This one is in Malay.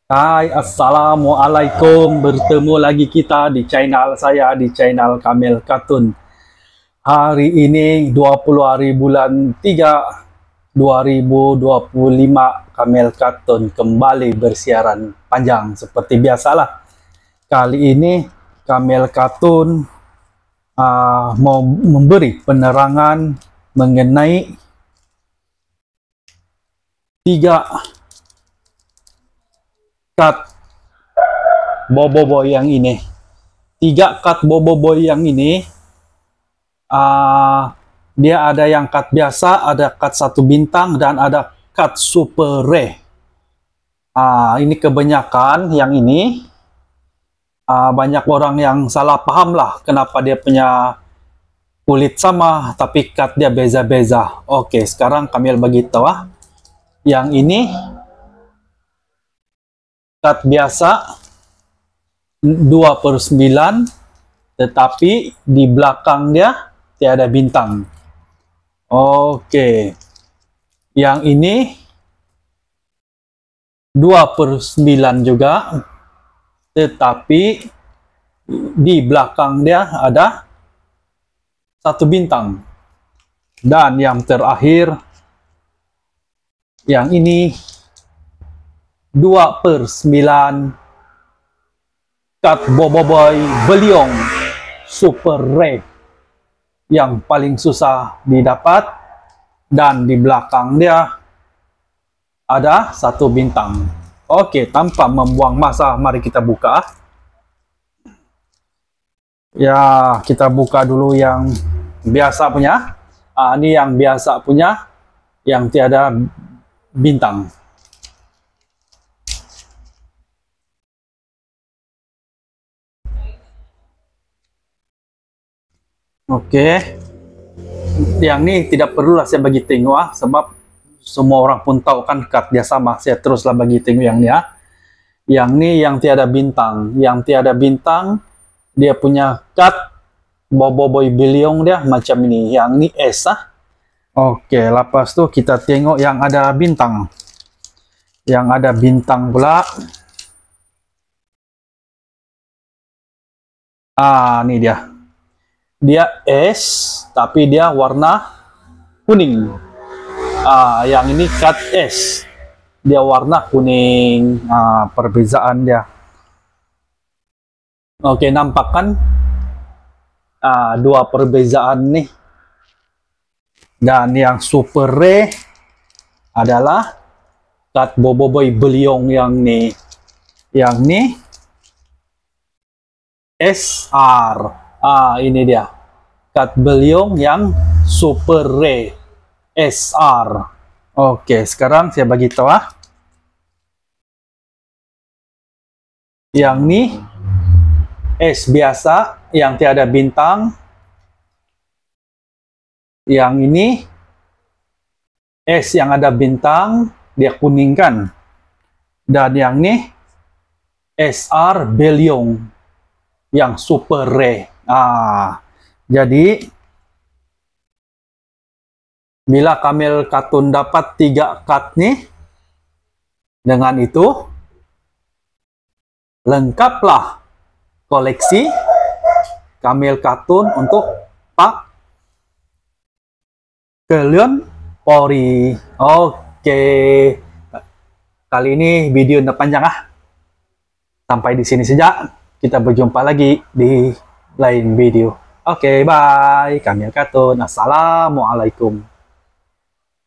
Hai, Assalamualaikum. Bertemu lagi kita di channel saya, di channel Kamil Kartun. Hari ini 20 hari bulan 3 2025, Kamil Kartun kembali bersiaran panjang seperti biasalah. Kali ini Kamil Kartun mau memberi penerangan mengenai 3 cut Boboiboy yang ini. 3 cut Boboiboy yang ini, dia ada yang cut biasa, ada cut 1 bintang, dan ada cut super rare. Ini kebanyakan yang ini. Banyak orang yang salah paham lah kenapa dia punya kulit sama tapi cut dia beza-beza. Oke, sekarang kami bagi tahu yang ini cut biasa 2/9, tetapi di belakang dia tiada bintang. Oke, yang ini 2/9 juga, tetapi di belakang dia ada 1 bintang. Dan yang terakhir, yang ini 2/9 cut Boboiboy Beliong super rare yang paling susah didapat, dan di belakang dia ada 1 bintang. Oke, tanpa membuang masa, mari kita buka. Ya, kita buka dulu yang biasa punya. Ini yang biasa punya, yang tiada bintang. Oke, yang ini tidak perlulah saya bagi tengok sebab semua orang pun tahu kan cut dia sama. Saya teruslah bagi tengok yang ini Yang ini yang tiada bintang. Yang tiada bintang, dia punya cut Boboiboy Beliong dia macam ini. Yang ini S Oke, lepas tu kita tengok yang ada bintang. Yang ada bintang pula. Ini dia. Dia S, tapi dia warna kuning. Yang ini cut S, dia warna kuning. Perbezaan dia. Oke, nampak kan? 2 perbezaan nih. Dan yang super rare adalah cut Boboiboy Beliong yang nih. Yang nih SR. Ini dia cut Beliong yang super rare SR. Oke, sekarang saya bagi tahu yang ini S biasa yang tiada bintang. Yang ini S yang ada bintang, dia kuning kan. Dan yang ini SR Beliong yang super rare. Jadi bila Kamil Kartun dapat 3 cut nih, dengan itu lengkaplah koleksi Kamil Kartun untuk Pak Kalian Pori. Oke, kali ini video udah panjang sampai di sini saja. Kita berjumpa lagi di lain video. Oke, bye. Kamil Kartun. Assalamualaikum.